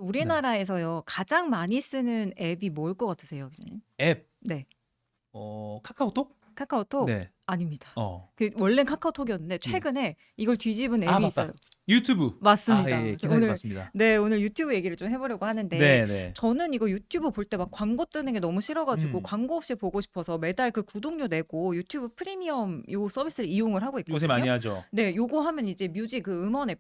네. 우리나라에서요 가장 많이 쓰는 앱이 뭘 것 같으세요, 기자님? 앱. 네. 카카오톡? 카카오톡? 네. 아닙니다. 어. 원래는 카카오톡이었는데 예. 최근에 이걸 뒤집은 아 앱이 있어요. 맞다. 유튜브. 아 맞습니다. 예예. 그래서 기사에서 오늘 봤습니다. 네 오늘 유튜브 얘기를 좀 해 보려고 하는데 네네. 저는 이거 유튜브 볼 때 막 광고 뜨는 게 너무 싫어 가지고 음. 광고 없이 보고 싶어서 매달 그 구독료 내고 유튜브 프리미엄 요 서비스를 이용을 하고 요새 있거든요. 많이 하죠. 네. 요거 하면 이제 뮤직 그 음악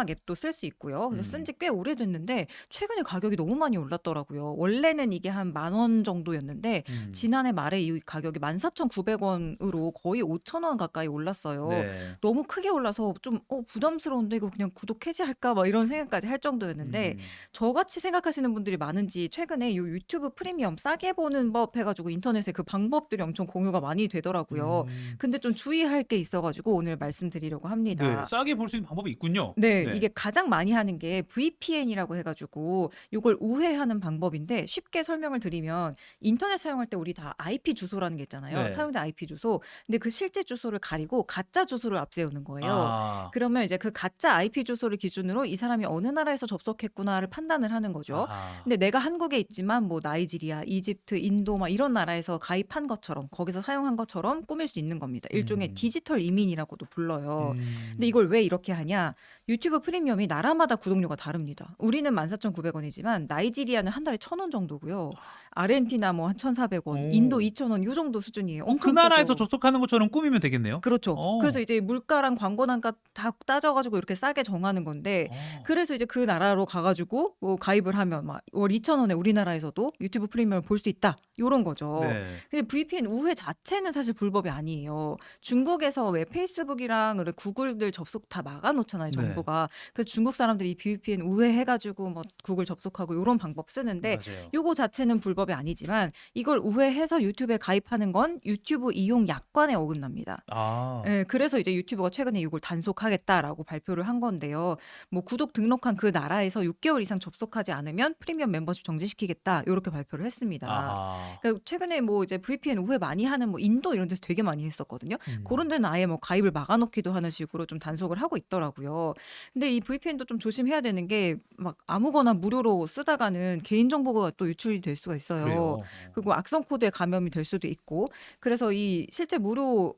앱도 쓸 수 있고요. 그래서 쓴 음. 지 꽤 오래됐는데 최근에 가격이 너무 많이 올랐더라고요. 원래는 이게 한 10,000원 정도였는데 음. 지난해 말에 이 가격이 14,900원으로 거의 5,000원 가까이 올랐어요. 네. 너무 크게 올라서 좀 부담스러운데 이거 그냥 구독 해지할까?' 막 이런 생각까지 할 정도였는데 음. 저같이 생각하시는 분들이 많은지 최근에 요 유튜브 프리미엄 싸게 보는 법 해 가지고 인터넷에 그 방법들이 엄청 공유가 많이 되더라고요. 음. 근데 좀 주의할 게 있어 가지고 오늘 말씀드리려고 네. 합니다. 싸게 볼 수 있는 방법이 있군요. 네. 네. 이게 가장 많이 하는 게 VPN이라고 해 가지고 요걸 우회하는 방법인데 쉽게 설명을 드리면 인터넷 사용할 때 우리 다 IP 주소라는 게 있잖아요. 네. 사용자 IP 주소. 근데 그 실제 주소를 가리고 가짜 주소를 앞세우는 거예요. 아. 그러면 이제 그 가짜 IP 주소를 기준으로 이 사람이 어느 나라에서 접속했구나를 판단을 하는 거죠. 아하. 근데 내가 한국에 있지만 뭐 나이지리아, 이집트, 인도 막 이런 나라에서 가입한 것처럼 거기서 사용한 것처럼 꾸밀 수 있는 겁니다. 일종의 음. 디지털 이민이라고도 불러요. 근데 음. 이걸 왜 이렇게 하냐? 유튜브 프리미엄이 나라마다 구독료가 다릅니다. 우리는 14,900원이지만 나이지리아는 한 달에 1,000원 정도고요. 아르헨티나 뭐 한 1,400원, 인도 오. 2,000원 요 정도 수준이에요. 그 엄청 나라에서 싸죠. 접속하는 것처럼 꾸미면 되겠네요. 그렇죠. 그래서 어. 이제 물가랑 광고 단가 다 따져 가지고 이렇게 싸게 정하는 건데 어. 그래서 이제 그 나라로 가 가지고 가입을 하면 막 월 2,000원에 우리나라에서도 유튜브 프리미엄을 볼 수 있다. 요런 거죠. 네. 근데 VPN 우회 자체는 사실 불법이 아니에요. 중국에서 왜 페이스북이랑 구글들 접속 다 막아 놓잖아요, 네. 정부가. 그래서 중국 사람들이 VPN 우회해 가지고 뭐 구글 접속하고 요런 방법 쓰는데 맞아요. 요거 자체는 불법이 아니지만 이걸 우회해서 유튜브에 가입하는 건 유튜브 이용 약관에 어긋납니다. 아. 예. 그래서 이제 유튜브가 최근에 이걸 단속하겠다라고 발표를 한 건데요. 뭐 구독 등록한 그 나라에서 6개월 이상 접속하지 않으면 프리미엄 멤버십 정지시키겠다. 요렇게 발표를 했습니다. 아하. 그러니까 최근에 뭐 이제 VPN 우회 많이 하는 뭐 인도 이런 데서 되게 많이 했었거든요. 고런 음. 데는 아예 뭐 가입을 막아 놓기도 하는 식으로 좀 단속을 하고 있더라고요. 근데 이 VPN도 좀 조심해야 되는 게 막 아무거나 무료로 쓰다가는 개인 정보가 또 유출이 될 수가 있어요. 그래요? 그리고 악성 코드에 감염이 될 수도 있고 그래서 이 실제 무료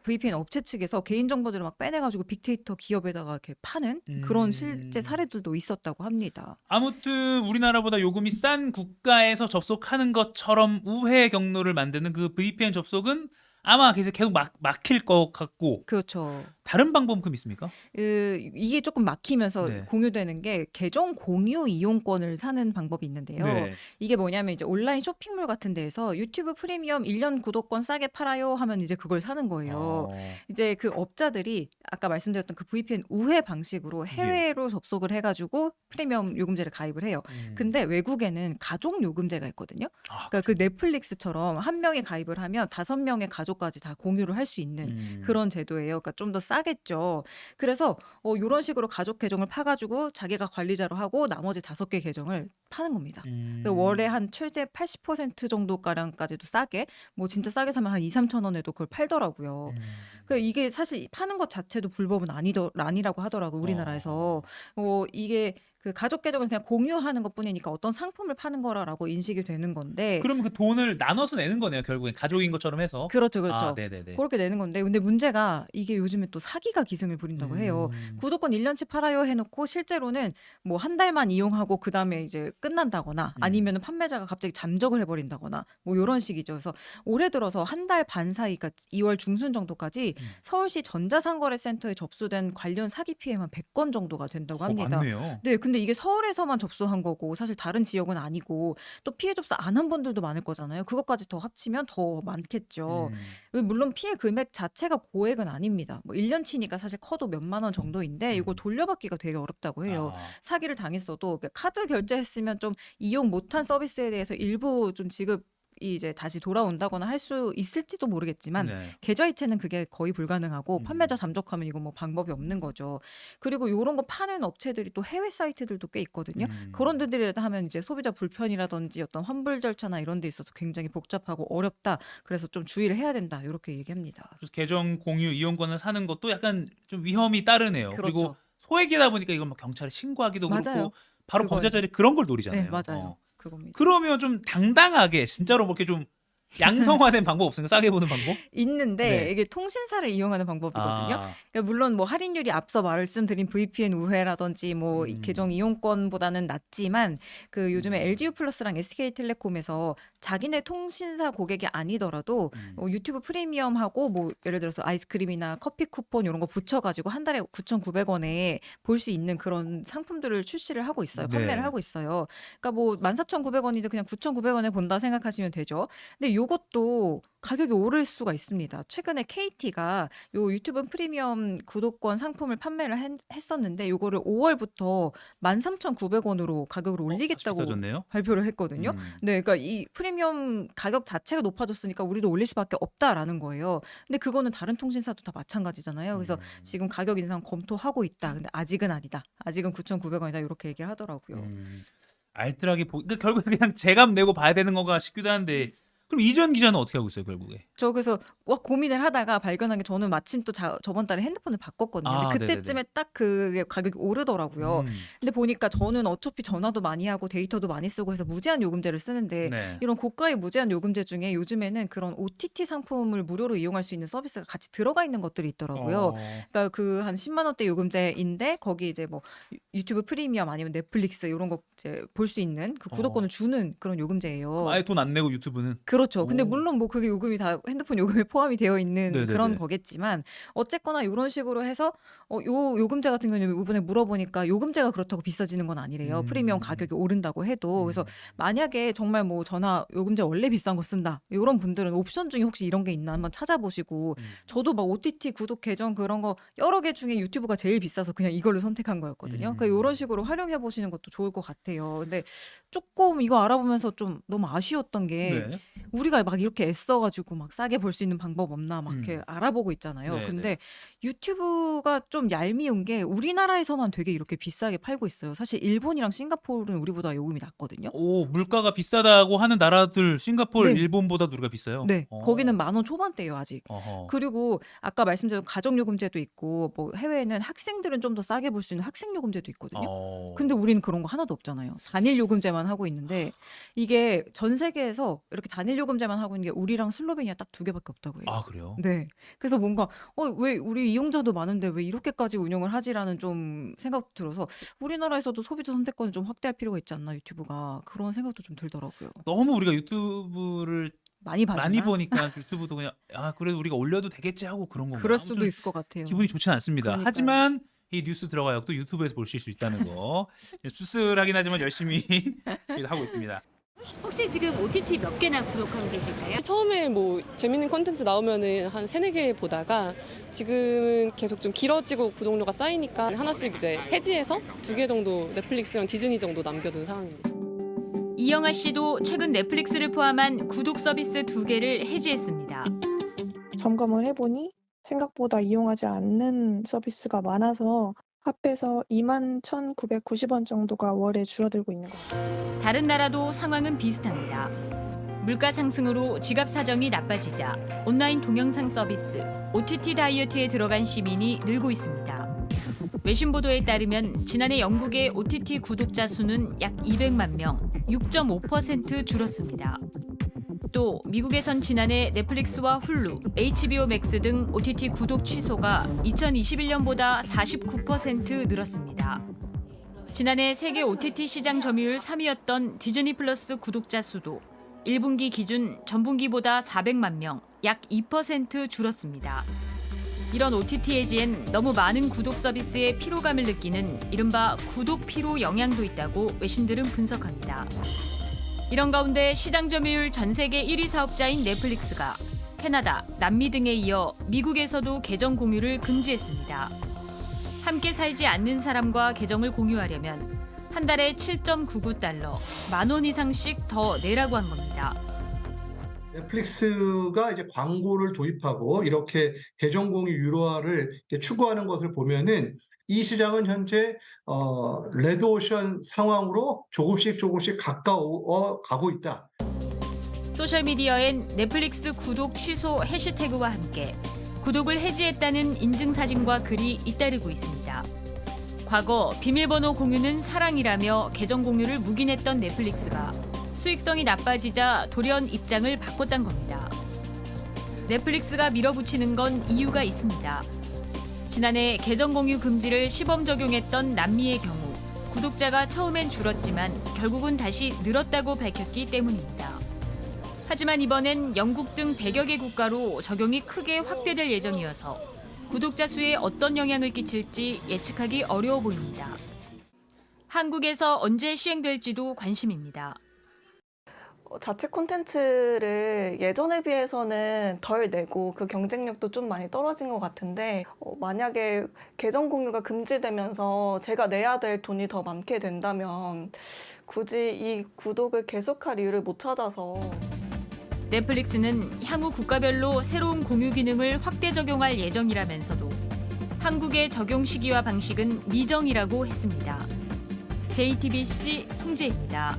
VPN 업체 측에서 개인 정보들을 막 빼내 가지고 빅데이터 기업에다가 이렇게 파는 그런 실제 음. 사례들도 있었다고 합니다. 아무튼 우리나라보다 요금이 싼 국가에서 접속하는 것처럼 우회 경로를 만드는 그 VPN 접속은 아마 계속 막힐 것 같고 그렇죠. 다른 방법은 그럼 있습니까? 이게 조금 막히면서 네. 공유되는 게 계정 공유 이용권을 사는 방법이 있는데요. 네. 이게 뭐냐면 이제 온라인 쇼핑몰 같은 데에서 유튜브 프리미엄 1년 구독권 싸게 팔아요 하면 이제 그걸 사는 거예요. 어. 이제 그 업자들이 아까 말씀드렸던 그 VPN 우회 방식으로 예. 해외로 접속을 해 가지고 프리미엄 요금제를 가입을 해요. 근데 외국에는 가족 요금제가 있거든요. 아 그러니까 그 그래요? 넷플릭스처럼 한 명이 가입을 하면 5명의 가족까지 다 공유를 할 수 있는 그런 제도예요. 그러니까 좀 더 싸겠죠. 그래서 요런 식으로 가족 계정을 파 가지고 자기가 관리자로 하고 나머지 5개 계정을 파는 겁니다. 그 월에 한 최대 80% 정도 가량까지도 싸게 뭐 진짜 싸게 사면 한 2-3천 원에도 그걸 팔더라고요. 이게 사실 파는 것 자체도 불법은 아니라고 하더라고요, 우리나라에서. 이게 그 가족 계정을 그냥 공유하는 것뿐이니까 어떤 상품을 파는 거라고 인식이 되는 건데 그러면 그 돈을 나눠서 내는 거네요, 결국엔. 가족인 것처럼 해서. 그렇죠, 아 그렇죠. 네네네. 고렇게 내는 건데 근데 문제가 이게 요즘에 또 사기가 기승을 부린다고 해요. 구독권 1 년치 팔아요 해 놓고 실제로는 뭐 한 달만 이용하고 그다음에 이제 끝난다거나 아니면은 판매자가 갑자기 잠적을 해 버린다거나 뭐 요런 식이죠. 그래서 올해 들어서 한 달 반 사이 그러니까 2월 중순 정도까지 서울시 전자상거래센터에 접수된 관련 사기 피해만 100건 정도가 된다고 합니다. 많네요. 네. 근데 이게 서울에서만 접수한 거고 사실 다른 지역은 아니고 또 피해 접수 안 한 분들도 많을 거잖아요. 그것까지 더 합치면 더 많겠죠. 물론 피해 금액 자체가 고액은 아닙니다. 뭐 1 년치니까 사실 커도 몇만 원 정도인데 이거 돌려받기가 되게 어렵다고 해요. 아. 사기를 당했어도 카드 결제했으면 좀 이용 못한 서비스에 대해서 일부 좀 지급이 이제 다시 돌아온다거나 할 수 있을지도 모르겠지만 네. 계좌 이체는 그게 거의 불가능하고 판매자 음. 잠적하면 이거 뭐 방법이 없는 거죠. 그리고 요런 거 파는 업체들이 또 해외 사이트들도 꽤 있거든요. 그런 데들에 하면 이제 소비자 불편이라든지 어떤 환불 절차나 이런 데 있어서 굉장히 복잡하고 어렵다. 그래서 좀 주의를 해야 된다. 요렇게 얘기합니다. 그래서 계정 공유 이용권을 사는 것도 약간 좀 위험이 따르네요. 그리고 그렇죠. 소액이다 보니까 이건 막 경찰에 신고하기도 맞아요. 그렇고 바로 그거예요. 범죄자들이 그런 걸 노리잖아요. 네, 맞아요. 그겁니다. 그러면 좀 당당하게 진짜로 뭐 이렇게 좀 양성화된 방법 없습니까? 싸게 보는 방법? 있는데 네. 이게 통신사를 이용하는 방법이거든요. 아, 그러니까 물론 뭐 할인율이 앞서 말씀드린 VPN 우회라든지 뭐 이 계정 이용권보다는 낮지만 그 요즘에 LGU 플러스랑 SK텔레콤에서 자기네 통신사 고객이 아니더라도 유튜브 프리미엄하고 뭐 예를 들어서 아이스크림이나 커피 쿠폰 이런 거 붙여가지고 한 달에 9,900원에 볼 수 있는 그런 상품들을 출시를 하고 있어요. 판매를 네. 하고 있어요. 그러니까 뭐 14,900원인데 그냥 9,900원에 본다 생각하시면 되죠. 근데 요것도 가격이 오를 수가 있습니다. 최근에 KT가 요 유튜브 프리미엄 구독권 상품을 판매를 했었는데 요거를 5월부터 13,900원으로 가격을 다시 올리겠다고 비싸졌네요. 발표를 했거든요. 음. 네, 그러니까 이 프리미엄 가격 자체가 높아졌으니까 우리도 올릴 수밖에 없다라는 거예요. 근데 그거는 다른 통신사도 다 마찬가지잖아요. 그래서 지금 가격 인상 검토하고 있다. 근데 아직은 아니다. 아직은 9,900원이다. 이렇게 얘기를 하더라고요. 알뜰하게 그러니까 결국 그냥 제값 내고 봐야 되는 건가 싶기도 한데 그럼 이전 기자는 어떻게 하고 있어요, 결국에? 저 그래서 고민을 하다가 발견한 게 저는 마침 또 저번 달에 핸드폰을 바꿨거든요. 아, 근데 네네네. 그때쯤에 딱 그게 가격이 오르더라고요. 음. 근데 보니까 저는 어차피 전화도 많이 하고 데이터도 많이 쓰고 해서 무제한 요금제를 쓰는데 네. 이런 고가의 무제한 요금제 중에 요즘에는 그런 OTT 상품을 무료로 이용할 수 있는 서비스가 같이 들어가 있는 것들이 있더라고요. 그러니까 그 한 10만 원대 요금제인데 거기 이제 뭐 유튜브 프리미엄 아니면 넷플릭스 이런 거 이제 볼 수 있는 그 구독권을 주는 그런 요금제예요. 아예 돈 안 내고 유튜브는. 그렇죠. 근데 오. 물론 뭐 그게 요금이 다 핸드폰 요금에 포함이 되어 있는 네네네. 그런 거겠지만 어쨌거나 요런 식으로 해서 요 요금제 같은 경우는 이번에 물어보니까 요금제가 그렇다고 비싸지는 건 아니래요. 프리미엄 가격이 오른다고 해도. 그래서 만약에 정말 뭐 전화 요금제 원래 비싼 거 쓴다. 요런 분들은 옵션 중에 혹시 이런 게 있나 한번 찾아보시고 저도 막 OTT 구독 계정 그런 거 여러 개 중에 유튜브가 제일 비싸서 그냥 이걸로 선택한 거였거든요. 그러니까 요런 식으로 활용해 보시는 것도 좋을 것 같아요. 근데 조금 이거 알아보면서 좀 너무 아쉬웠던 게 네. 우리가 막 이렇게 애써가지고 막 싸게 볼 수 있는 방법 없나 막 이렇게 알아보고 있잖아요. 네, 근데 유튜브가 좀 얄미운 게 우리나라에서만 되게 이렇게 비싸게 팔고 있어요. 사실 일본이랑 싱가포르는 우리보다 요금이 낮거든요. 오, 물가가 비싸다고 하는 나라들 싱가포르, 네. 일본보다 우리가 비싸요? 네, 거기는 10,000원 초반대예요 아직. 어허. 그리고 아까 말씀드린 가정요금제도 있고 뭐 해외에는 학생들은 좀 더 싸게 볼 수 있는 학생요금제도 있거든요. 근데 우리는 그런 거 하나도 없잖아요. 단일 요금제만 하고 있는데 이게 전 세계에서 이렇게 단일 요금제만 하고 있는 게 우리랑 슬로베니아 딱 2개밖에 없다고 해요. 아, 그래요? 네. 그래서 뭔가 왜 우리 이용자도 많은데 왜 이렇게까지 운영을 하지라는 좀 생각도 들어서 우리나라에서도 소비자 선택권을 좀 확대할 필요가 있지 않나 유튜브가 그런 생각도 좀 들더라고요. 너무 우리가 유튜브를 많이 많이 봐주나? 보니까 유튜브도 그냥 그래도 우리가 올려도 되겠지 하고 그런 건가요? 그럴 수도 아무튼 있을 것 같아요. 기분이 좋지는 않습니다. 그러니까요. 하지만 이 뉴스 들어가요. 또 유튜브에서 보실 수 있다는 거. 씁쓸하긴 하지만 열심히 하고 있습니다. 혹시 지금 OTT 몇 개나 구독하고 계실까요? 처음에 뭐 재밌는 컨텐츠 나오면은 한 3-4개 보다가 지금은 계속 좀 길어지고 구독료가 쌓이니까 하나씩 이제 해지해서 2개 정도 넷플릭스랑 디즈니 정도 남겨둔 상황입니다. 이영아 씨도 최근 넷플릭스를 포함한 구독 서비스 2개를 해지했습니다. 점검을 해보니 생각보다 이용하지 않는 서비스가 많아서 합해서 21,990원 정도가 월에 줄어들고 있는 것 같아요. 다른 나라도 상황은 비슷합니다. 물가 상승으로 지갑 사정이 나빠지자 온라인 동영상 서비스 OTT 다이어트에 들어간 시민이 늘고 있습니다. 외신 보도에 따르면 지난해 영국의 OTT 구독자 수는 약 200만 명, 6.5% 줄었습니다. 또 미국에선 지난해 넷플릭스와 훌루, HBO 맥스 등 OTT 구독 취소가 2021년보다 49% 늘었습니다. 지난해 세계 OTT 시장 점유율 3위였던 디즈니 플러스 구독자 수도 1분기 기준 전분기보다 400만 명, 약 2% 줄었습니다. 이런 OTT 해지엔 너무 많은 구독 서비스에 피로감을 느끼는 이른바 구독 피로 영향도 있다고 외신들은 분석합니다. 이런 가운데 시장 점유율 전 세계 1위 사업자인 넷플릭스가 캐나다, 남미 등에 이어 미국에서도 계정 공유를 금지했습니다. 함께 살지 않는 사람과 계정을 공유하려면 한 달에 7.99달러, 10,000원 이상씩 더 내라고 한 겁니다. 넷플릭스가 이제 광고를 도입하고 이렇게 계정 공유 유료화를 추구하는 것을 보면은 이 시장은 현재 레드오션 상황으로 조금씩 가까워 가고 있다. 소셜미디어엔 넷플릭스 구독 취소 해시태그와 함께 구독을 해지했다는 인증사진과 글이 잇따르고 있습니다. 과거 비밀번호 공유는 사랑이라며 계정 공유를 묵인했던 넷플릭스가 수익성이 나빠지자 돌연 입장을 바꿨단 겁니다. 넷플릭스가 밀어붙이는 건 이유가 있습니다. 지난해 계정 공유 금지를 시범 적용했던 남미의 경우 구독자가 처음엔 줄었지만 결국은 다시 늘었다고 밝혔기 때문입니다. 하지만 이번엔 영국 등 100여 개 국가로 적용이 크게 확대될 예정이어서 구독자 수에 어떤 영향을 끼칠지 예측하기 어려워 보입니다. 한국에서 언제 시행될지도 관심입니다. 자체 콘텐츠를 예전에 비해서는 덜 내고 그 경쟁력도 좀 많이 떨어진 것 같은데 만약에 계정 공유가 금지되면서 제가 내야 될 돈이 더 많게 된다면 굳이 이 구독을 계속할 이유를 못 찾아서 넷플릭스는 향후 국가별로 새로운 공유 기능을 확대 적용할 예정이라면서도 한국의 적용 시기와 방식은 미정이라고 했습니다. JTBC 송지혜입니다.